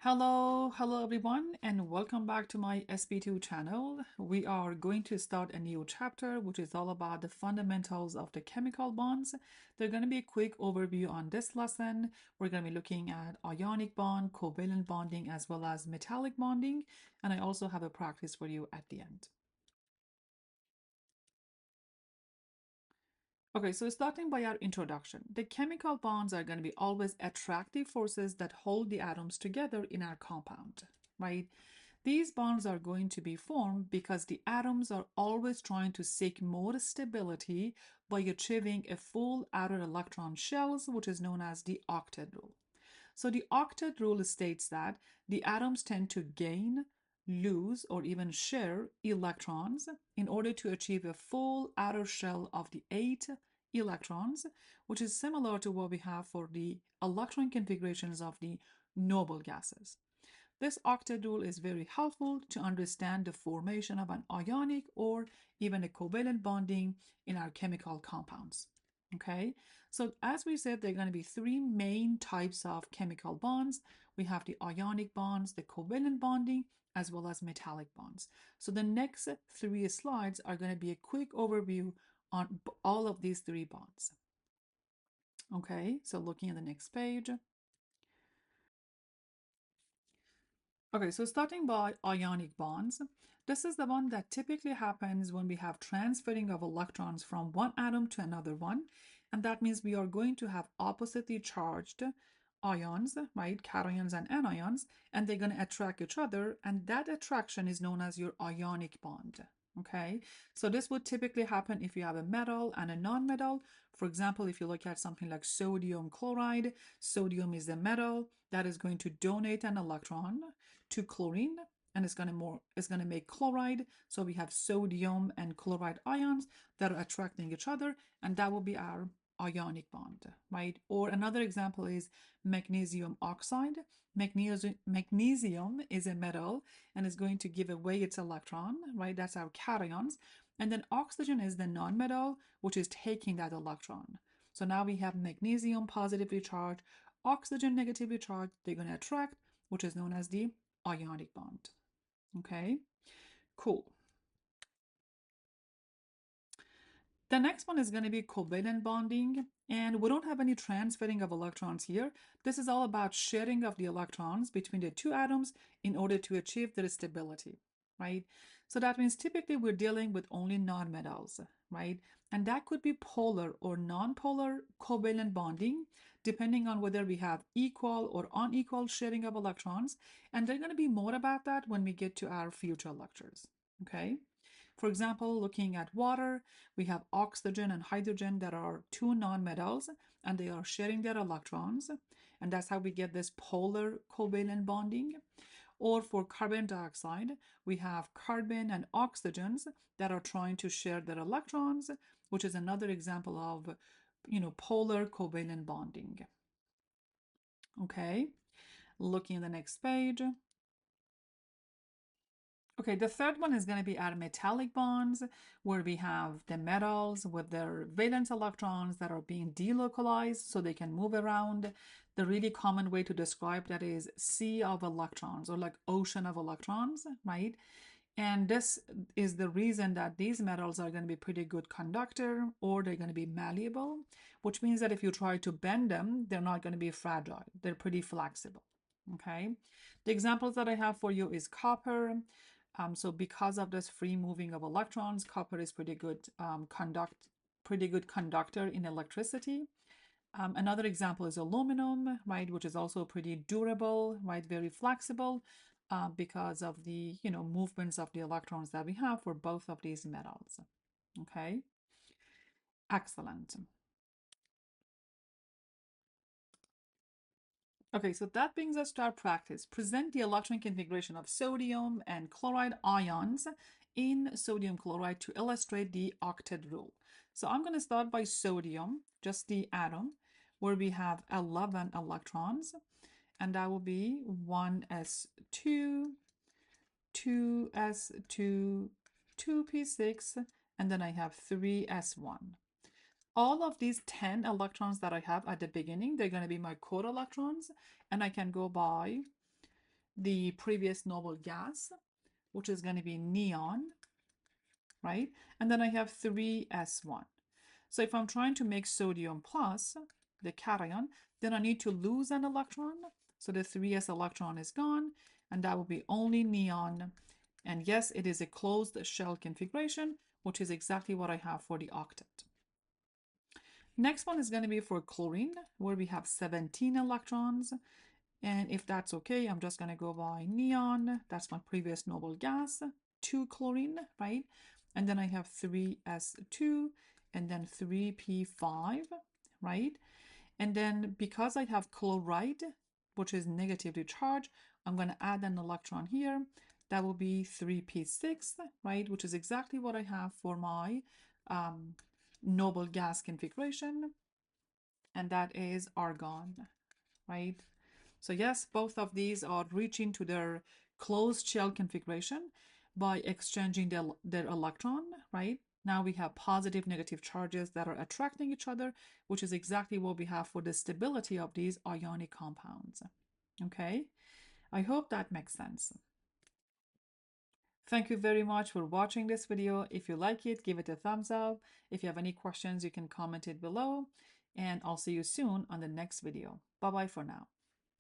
Hello everyone, and welcome back to my SP2 channel. We are going to start a new chapter, which is all about the fundamentals of the chemical bonds. There's going to be a quick overview on this lesson. We're going to be looking at ionic bond, covalent bonding, as well as metallic bonding. And I also have a practice for you at the end. Okay, so starting by our introduction, the chemical bonds are going to be always attractive forces that hold the atoms together in our compound, right? These bonds are going to be formed because the atoms are always trying to seek more stability by achieving a full outer electron shells, which is known as the octet rule. So the octet rule states that the atoms tend to gain, lose, or even share electrons in order to achieve a full outer shell of the 8 electrons, which is similar to what we have for the electron configurations of the noble gases. This octet rule is very helpful to understand the formation of an ionic or even a covalent bonding in our chemical compounds. Okay, so as we said, there are going to be three main types of chemical bonds. We have the ionic bonds, the covalent bonding, as well as metallic bonds. So the next three slides are going to be a quick overview on all of these three bonds. Okay, so looking at the next page. Okay, so starting by ionic bonds, this is the one that typically happens when we have transferring of electrons from one atom to another one. And that means we are going to have oppositely charged ions, right? Cations and anions, and they're going to attract each other. And that attraction is known as your ionic bond. Okay, so this would typically happen if you have a metal and a non-metal. For example, if you look at something like sodium chloride, sodium is a metal that is going to donate an electron to chlorine, and it's going to make chloride. So we have sodium and chloride ions that are attracting each other, and that will be our ionic bond, right? Or another example is magnesium oxide. Magnesium is a metal and is going to give away its electron, right? That's our cations. And then oxygen is the non-metal, which is taking that electron. So now we have magnesium positively charged, oxygen negatively charged. They're going to attract, which is known as the ionic bond. Okay, cool. The next one is going to be covalent bonding, and we don't have any transferring of electrons here. This is all about sharing of the electrons between the two atoms in order to achieve their stability, right? So that means typically we're dealing with only nonmetals, right? And that could be polar or non-polar covalent bonding, depending on whether we have equal or unequal sharing of electrons. And they're going to be more about that when we get to our future lectures, okay? For example, looking at water, we have oxygen and hydrogen that are two nonmetals and they are sharing their electrons. And that's how we get this polar covalent bonding. Or for carbon dioxide, we have carbon and oxygens that are trying to share their electrons, which is another example of, polar covalent bonding. Okay, looking at the next page. Okay, the third one is going to be our metallic bonds, where we have the metals with their valence electrons that are being delocalized so they can move around. The really common way to describe that is sea of electrons or like ocean of electrons, right? And this is the reason that these metals are going to be pretty good conductor or they're going to be malleable, which means that if you try to bend them, they're not going to be fragile. They're pretty flexible. Okay. The examples that I have for you is copper. So because of this free moving of electrons, copper is pretty good conductor in electricity. Another example is aluminum, right, which is also pretty durable, right, very flexible because of the movements of the electrons that we have for both of these metals. Okay, excellent. Okay, so that brings us to our practice. Present the electron configuration of sodium and chloride ions in sodium chloride to illustrate the octet rule. So I'm going to start by sodium, just the atom, where we have 11 electrons, and that will be 1s2, 2s2, 2p6, and then I have 3s1. All of these 10 electrons that I have at the beginning, they're going to be my core electrons, and I can go by the previous noble gas, which is going to be neon, right? And then I have 3s1. So if I'm trying to make sodium plus, the cation, then I need to lose an electron. So the 3s electron is gone, and that will be only neon. And yes, it is a closed shell configuration, which is exactly what I have for the octet. Next one is going to be for chlorine, where we have 17 electrons. And if that's okay, I'm just going to go by neon. That's my previous noble gas, 2 chlorine, right? And then I have 3s2 and then 3p5, right? And then because I have chloride, which is negatively charged, I'm going to add an electron here. That will be 3p6, right? Which is exactly what I have for my noble gas configuration. And that is argon, right? So yes, both of these are reaching to their closed shell configuration by exchanging their electron, right? Now we have positive, negative charges that are attracting each other, which is exactly what we have for the stability of these ionic compounds. Okay, I hope that makes sense. Thank you very much for watching this video. If you like it, give it a thumbs up. If you have any questions, you can comment it below. And I'll see you soon on the next video. Bye-bye for now.